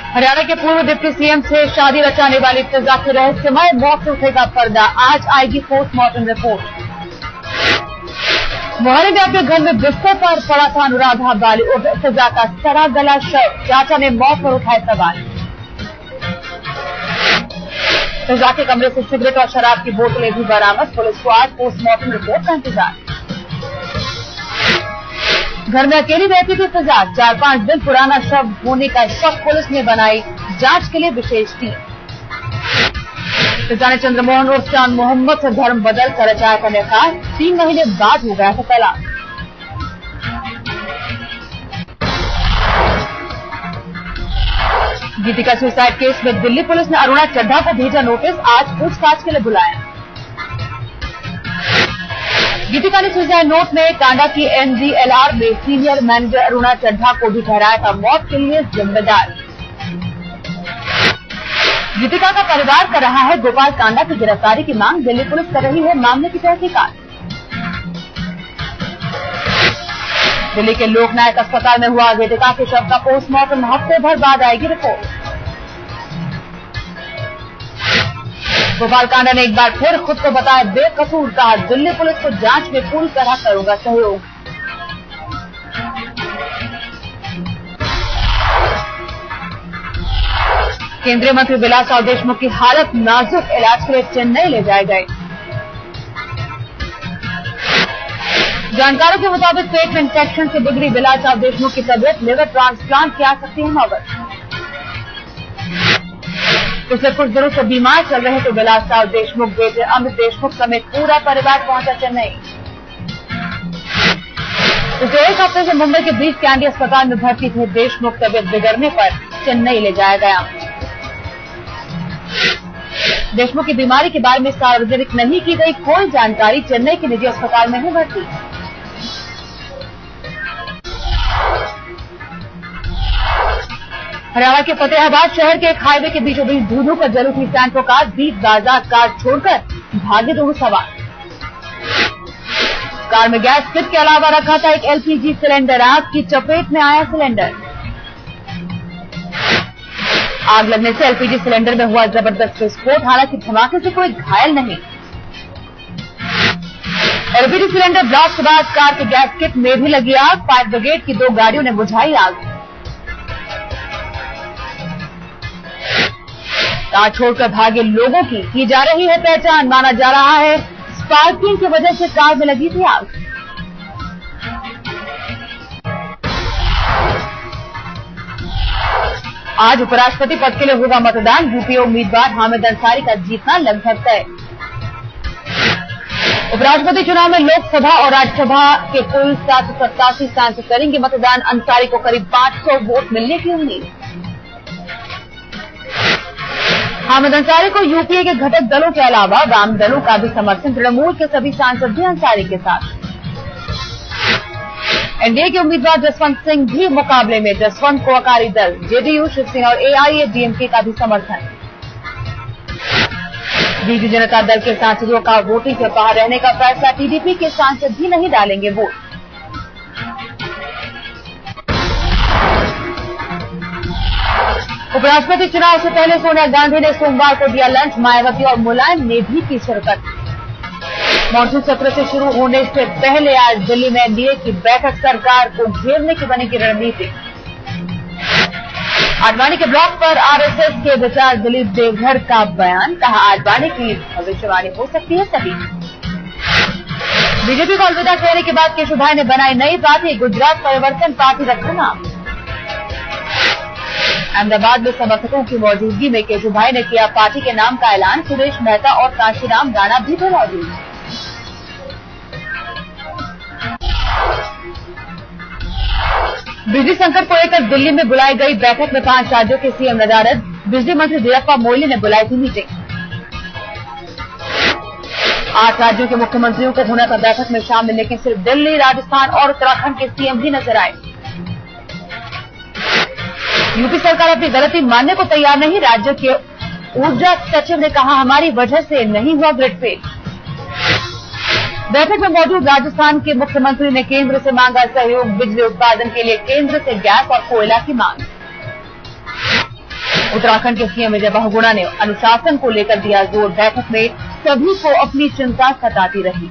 हरियाणा के पूर्व deputy CM से शादी रचाने वाली फिजा की रहस्यमय मौत से उठेगा पर्दा। आज आएगी पोस्टमार्टम रिपोर्ट। मोहाली में अपने घर में बिस्तर पर पड़ा था अनुराधा बाली उर्फ फिजा का सड़ा गला शव। चाचा ने मौत पर उठाए सवाल। फिजा के कमरे से सिगरेट और शराब की बोतलें भी बरामद। पुलिस को आज पोस्टमार्टम रिपोर्ट का इंतजार। घर में अकेली रहती थी फिजा। 4-5 दिन पुराना शव होने का शक। पुलिस ने बनाई जांच के लिए विशेष टीम। फिजा ने चंद्रमोहन उर्फ चांद मोहम्मद से धर्म बदल कर रचाया था निकाह। 3 महीने बाद हो गया था तलाक। गीतिका सुसाइड केस में दिल्ली पुलिस ने अरुणा चड्ढा को भेजा नोटिस। आज पूछताछ के लिए बुलाया। गीतिका ने सुसाइड नोट में कांडा की NDLR में सीनियर मैनेजर अरुणा चड्ढा को भी ठहराया था मौत के लिए जिम्मेदार। गीतिका का परिवार कर रहा है गोपाल कांडा की गिरफ्तारी की मांग। दिल्ली पुलिस कर रही है मामले की तहकीकात। दिल्ली के लोकनायक अस्पताल में हुआ गीतिका के शव का पोस्टमार्टम। हफ्ते भर बाद आएगी रिपोर्ट। गोपाल कांडा ने एक बार फिर खुद को बताया बेकसूर। कहा दिल्ली पुलिस को जांच में पूरी तरह करूंगा सहयोग। केंद्रीय मंत्री विलासराव देशमुख की हालत नाजुक। इलाज के लिए चेन्नई ले जाए गए। जानकारों के मुताबिक पेट में इंफेक्शन से बिगड़ी विलासराव देशमुख की तबीयत। लिवर ट्रांसप्लांट की आ सकती है नौबत। पिछले कुछ दिनों से बीमार चल रहे तो विलासराव देशमुख बेटे अमित देशमुख समेत पूरा परिवार पहुंचा चेन्नई। पिछले एक हफ्ते से मुंबई के ब्रीच कैंडी अस्पताल में भर्ती थे देशमुख। तबीयत बिगड़ने पर चेन्नई ले जाया गया। देशमुख की बीमारी के बारे में सार्वजनिक नहीं की गई कोई जानकारी। चेन्नई के निजी अस्पताल में ही भर्ती। हरियाणा के फतेहाबाद शहर के एक हाईवे के बीचों बीच धू कर जली थी सैंट्रो कार। बीच बाजार कार छोड़कर भागे दोनों सवार। कार में गैस किट के अलावा रखा था एक LPG सिलेंडर। आग की चपेट में आया सिलेंडर। आग लगने से LPG सिलेंडर में हुआ जबरदस्त विस्फोट। हालांकि धमाके से कोई घायल नहीं। LPG सिलेंडर ब्लास्ट के बाद कार के गैस किट में भी लगी आग। फायर ब्रिगेड की 2 गाड़ियों ने बुझाई आग। कार छोड़कर भागे लोगों की जा रही है पहचान। माना जा रहा है स्पार्किंग की वजह से कार में लगी थी आग। आज उपराष्ट्रपति पद के लिए होगा मतदान। यूपीए उम्मीदवार हामिद अंसारी का जीतना लगभग तय। उपराष्ट्रपति चुनाव में लोकसभा और राज्यसभा के कुल 787 सांसद करेंगे मतदान। अंसारी को करीब 500 वोट मिलने की उम्मीद। हामिद अंसारी को यूपीए के घटक दलों के अलावा वाम दलों का भी समर्थन। तृणमूल के सभी सांसद भी अंसारी के साथ। एनडीए के उम्मीदवार जसवंत सिंह भी मुकाबले में। जसवंत को अकाली दल, जेडीयू, शिवसेना और AIADMK का भी समर्थन। बीजू जनता दल के सांसदों का वोटिंग से बाहर रहने का फैसला। टीडीपी के सांसद भी नहीं डालेंगे वोट। उपराष्ट्रपति चुनाव से पहले सोनिया गांधी ने सोमवार को दिया लंच। मायावती और मुलायम ने भी की शिरकत। मॉनसून सत्र से शुरू होने से पहले आज दिल्ली में एनडीए की बैठक। सरकार को घेरने की बनेगी रणनीति। आडवाणी के ब्लॉग पर आरएसएस के विचार। दिलीप देवघर का बयान। कहा आडवाणी की भविष्यवाणी हो सकती है सही। बीजेपी को अलविदा कहने के बाद केशुभाई ने बनाई नई पार्टी। गुजरात परिवर्तन पार्टी रखा नाम। अहमदाबाद में समर्थकों की मौजूदगी में केशुभाई ने किया पार्टी के नाम का ऐलान। सुरेश मेहता और काशीराम राणा भी थे मौजूद। बिजली संकट को लेकर दिल्ली में बुलाई गई बैठक में 5 राज्यों के सीएम नदारद। बिजली मंत्री वीरप्पा मोइली ने बुलाई थी मीटिंग। 8 राज्यों के मुख्यमंत्रियों को होना था बैठक में शामिल। लेकिन सिर्फ दिल्ली, राजस्थान और उत्तराखंड के सीएम ही नजर आए। यूपी सरकार अपनी गलती मानने को तैयार नहीं। राज्य के ऊर्जा सचिव ने कहा हमारी वजह से नहीं हुआ ग्रिड फेल। बैठक में मौजूद राजस्थान के मुख्यमंत्री ने केंद्र से मांगा सहयोग। बिजली उत्पादन के लिए केंद्र से गैस और कोयला की मांग। उत्तराखंड के सीएम विजय बहुगुणा ने अनुशासन को लेकर दिया जोर। बैठक में सभी को अपनी चिंता सताती रही।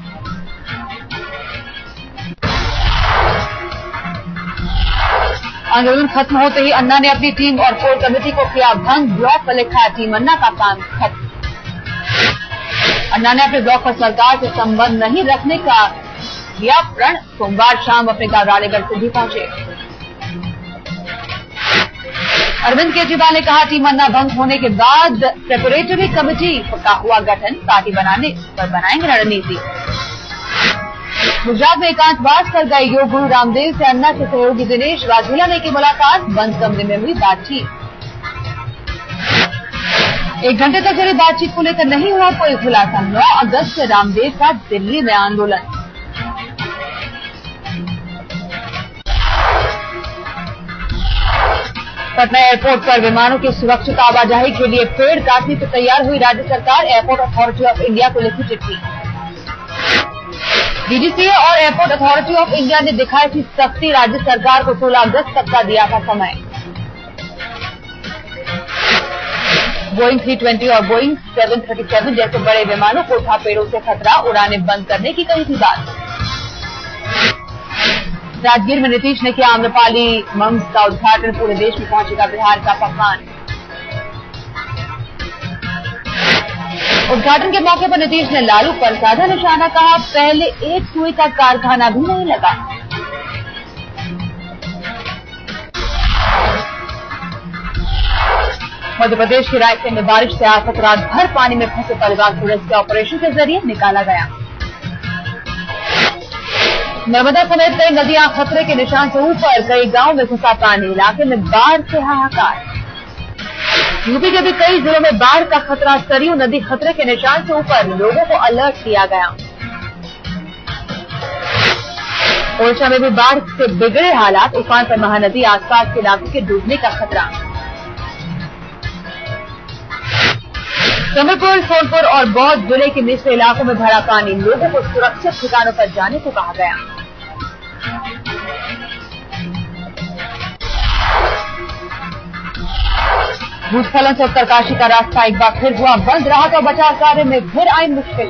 आंदोलन खत्म होते ही अन्ना ने अपनी टीम और कोर कमेटी को किया भंग। ब्लॉक पर लिखा टीम अन्ना का काम खत्म। अन्ना ने अपने ब्लॉक पर सरकार से संबंध नहीं रखने का किया प्रण। सोमवार शाम अपने गांव रानीगढ़ से भी पहुंचे। अरविंद केजरीवाल ने कहा टीम अन्ना भंग होने के बाद प्रिपरेटरी कमेटी का हुआ गठन। पार्टी बनाने पर बनाएंगे रणनीति। गुजरात में एकांतवास कर गए योग गुरु रामदेव से अन्ना के सहयोगी दिनेश वाघेला ने की मुलाकात। बंद कमरे में हुई बातचीत। 1 घंटे तक चली बातचीत को लेकर नहीं हुआ कोई खुलासा। 9 अगस्त से रामदेव का दिल्ली में आंदोलन। पटना एयरपोर्ट पर विमानों की सुरक्षित आवाजाही के लिए पेड़ काटने पर तैयार हुई राज्य सरकार। एयरपोर्ट अथॉरिटी ऑफ इंडिया को लिखी चिट्ठी। डीजीसीए और एयरपोर्ट अथॉरिटी ऑफ इंडिया ने दिखाई थी सख्ती। राज्य सरकार को 16 अगस्त तक का दिया था समय। बोइंग 320 और बोइंग 737 जैसे बड़े विमानों को था पेड़ों से खतरा। उड़ानें बंद करने की कही थी बात। राजगीर में नीतीश ने किया आम्रपाली मम्स का उद्घाटन। पूरे देश में पहुंचेगा बिहार का पकवान। उद्घाटन के मौके पर नीतीश ने लालू पर साधा निशाना। कहा पहले एक सुई का कारखाना भी नहीं लगा। मध्य प्रदेश के रायसेन में बारिश से आफत। रात भर पानी में फंसे परिवार को रेस्क्यू ऑपरेशन के जरिए निकाला गया। नर्मदा समेत कई नदियां खतरे के निशान से ऊपर। कई गांव में घुसा पानी। इलाके में बाढ़ से हाहाकार। यूपी के भी कई जिलों में बाढ़ का खतरा। सरयू नदी खतरे के निशान से ऊपर। लोगों को अलर्ट किया गया। ओडिशा में भी बाढ़ से बिगड़े हालात। उफान पर महानदी। आसपास के इलाकों के डूबने का खतरा। संबलपुर, सोनपुर और बौद्ध जिले के निचले इलाकों में भरा पानी। लोगों को सुरक्षित ठिकानों पर जाने को कहा गया। भूस्खलन से उत्तरकाशी का रास्ता एक बार फिर हुआ बंद। राहत और बचाव कार्य में फिर आई मुश्किल।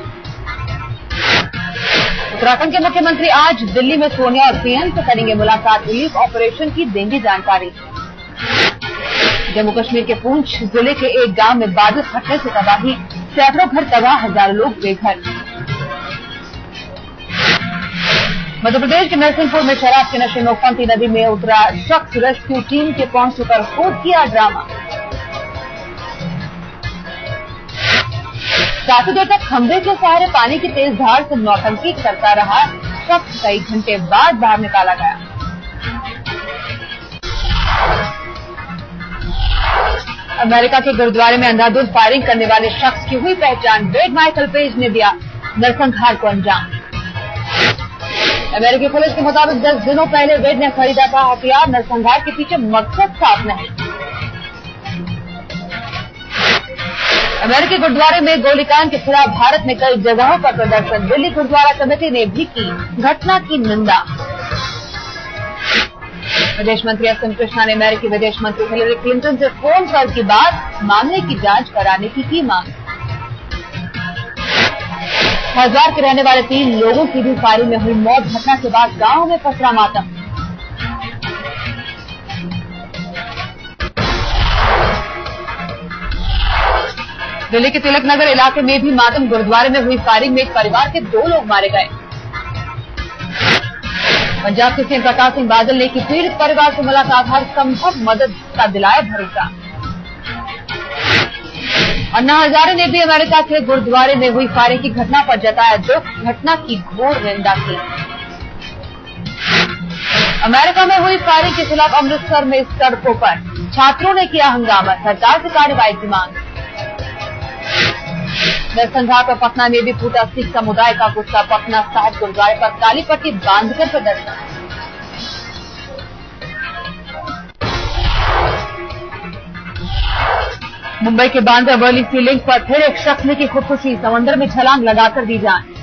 उत्तराखंड के मुख्यमंत्री आज दिल्ली में सोनिया और पीएम से करेंगे मुलाकात। रिलीफ ऑपरेशन की देंगे जानकारी। जम्मू कश्मीर के पूंछ जिले के एक गांव में बादल फटने से तबाही। सैकड़ों घर तबाह। हजारों लोग बेघर। मध्य प्रदेश के नरसिंहपुर में शराब के नशे में उफनती नदी में उतरा शख्स। रेस्क्यू टीम के पहुंचने पर खूब किया ड्रामा। काफी देर तक खंभे के सहारे पानी की तेज धार से नौटंकी करता रहा शख्स। कई घंटे बाद बाहर निकाला गया। अमेरिका के गुरुद्वारे में अंधाधुंध फायरिंग करने वाले शख्स की हुई पहचान। वेड माइकल पेज ने दिया नरसंहार को अंजाम। अमेरिकी पुलिस के मुताबिक 10 दिनों पहले वेड ने खरीदा था हथियार। नरसंहार के पीछे मकसद साफ नहीं। अमेरिकी गुरुद्वारे में गोलीकांड के खिलाफ भारत में कई जगहों पर प्रदर्शन। दिल्ली गुरुद्वारा कमेटी ने भी की घटना की निंदा। विदेश मंत्री एस एम कृष्णा ने अमेरिकी विदेश मंत्री हिलरी क्लिंटन से फोन कर की बात। मामले की जांच कराने की मांग। हरिद्वार के रहने वाले 3 लोगों की भी फायरिंग में हुई मौत। घटना के बाद गांव में पसरा मातम। दिल्ली के तिलक नगर इलाके में भी मातम। गुरुद्वारे में हुई फायरिंग में एक परिवार के 2 लोग मारे गए। पंजाब के सीएम प्रकाश सिंह बादल ने की पीड़ित परिवार से मुलाकात। हर संभव मदद का दिलाया भरोसा। अन्ना हजारे ने भी अमेरिका के गुरुद्वारे में हुई फायरिंग की घटना पर जताया दुख। घटना की घोर निंदा की। अमेरिका में हुई फायरिंग के खिलाफ अमृतसर में सड़कों पर छात्रों ने किया हंगामा। सरकार से कार्रवाई की मांग। नरसंहार पर पटना में भी फूटा सिख समुदाय का गुस्सा। पटना साहिब गुरुद्वारे पर काली पट्टी बांधकर प्रदर्शन। मुंबई के बांद्रा वर्ली सी लिंक पर फिर एक शख्स ने की खुदकुशी। समंदर में छलांग लगाकर दी जान।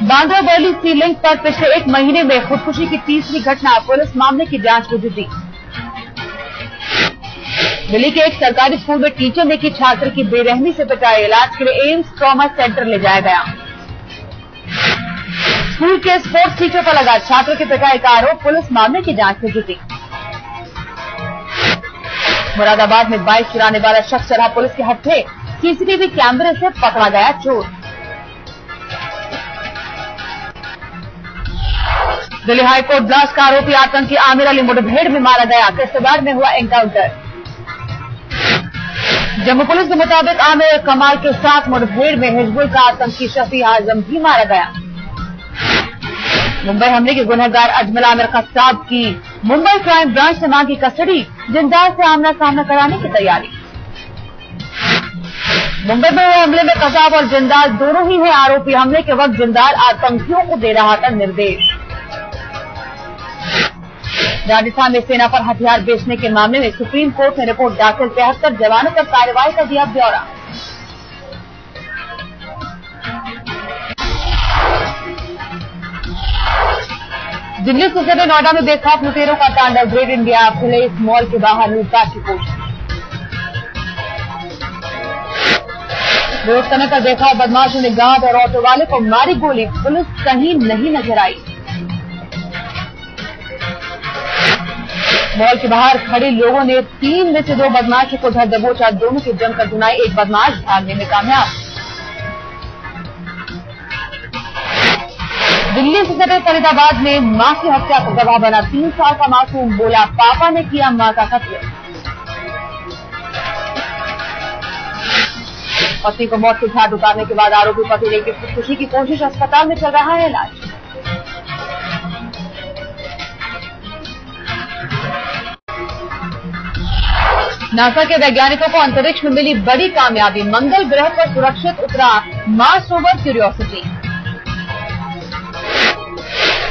बांद्रा वर्ली सी लिंक पर पिछले 1 महीने में खुदकुशी की तीसरी घटना। पुलिस मामले की जांच में जुटी। दिल्ली के एक सरकारी स्कूल में टीचर ने की छात्र की बेरहमी से पिटाई, इलाज के लिए एम्स ट्रॉमा सेंटर ले जाया गया। स्कूल के स्पोर्ट्स टीचर पर लगा छात्र की पिटाई का आरोप, पुलिस मामले की जांच में जुटी। मुरादाबाद में बाइक चुराने वाला शख्स चढ़ा पुलिस के हत्थे, सीसीटीवी कैमरे से पकड़ा गया चोर। दिल्ली हाईकोर्ट ब्लास्ट का आरोपी आतंकी आमिर अली मुठभेड़ में मारा गया, किश्तवाड़ में हुआ एनकाउंटर। जम्मू पुलिस के मुताबिक आमिर कमाल के साथ मुठभेड़ में हिजबुल का आतंकी शफी आजम भी मारा गया। मुंबई हमले के गुनहगार अजमल आमिर कस्साब की मुंबई क्राइम ब्रांच ने मांगी कस्टडी, जिंदाल से आमना सामना कराने की तैयारी। मुंबई में हुए हमले में कस्साब और जिंदाल दोनों ही हैं आरोपी। हमले के वक्त जिंदाल आतंकियों को दे रहा था निर्देश। राजस्थान में सेना पर हथियार बेचने के मामले में सुप्रीम कोर्ट ने रिपोर्ट दाखिल, 73 जवानों पर कार्रवाई का दिया ब्यौरा। दिल्ली से सटे नोएडा में बेखौफ लुटेरों का तांडव, ग्रेट इंडिया पुलिस मॉल के बाहर लूटपाट की कोशिश। रोड समय पर बेखौफ बदमाशों ने गांव और ऑटो वाले को मारी गोली, पुलिस कहीं नहीं नजर आई। मॉल के बाहर खड़े लोगों ने 3 में से 2 बदमाशों को धर दबोचा, दोनों की जमकर धुनाई, एक बदमाश भागने में कामयाब। दिल्ली से सटे फरीदाबाद में मां की हत्या का गवाह बना 3 साल का मासूम, बोला पापा ने किया मां का कत्ल। पति को मौत के घाट उतारने के बाद आरोपी पति लेकर खुदकुशी की कोशिश, अस्पताल में चल रहा है इलाज। नासा के वैज्ञानिकों को अंतरिक्ष में मिली बड़ी कामयाबी, मंगल ग्रह पर सुरक्षित उतरा मार्स रोवर क्यूरियोसिटी।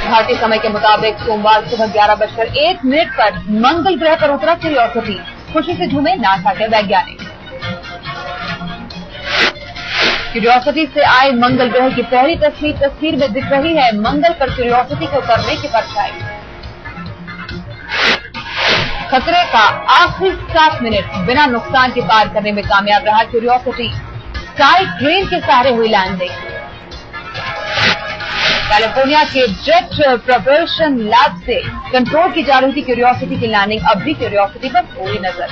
भारतीय समय के मुताबिक सोमवार सुबह 11:01 पर मंगल ग्रह पर उतरा क्यूरियोसिटी, खुशी से झूमे नासा के वैज्ञानिक। क्यूरियोसिटी से आए मंगल ग्रह की पहली तस्वीर में दिख रही है मंगल पर क्यूरियोसिटी के उतरने की परछाई। खतरे का आखिरी 7 मिनट बिना नुकसान के पार करने में कामयाब रहा क्यूरियोसिटी, स्काई ट्रेन के सहारे हुई लैंडिंग। कैलिफोर्निया के जेट प्रोपल्शन लैब से कंट्रोल की जा रही थी क्यूरियोसिटी की लैंडिंग, अब भी क्यूरियोसिटी पर पूरी नजर।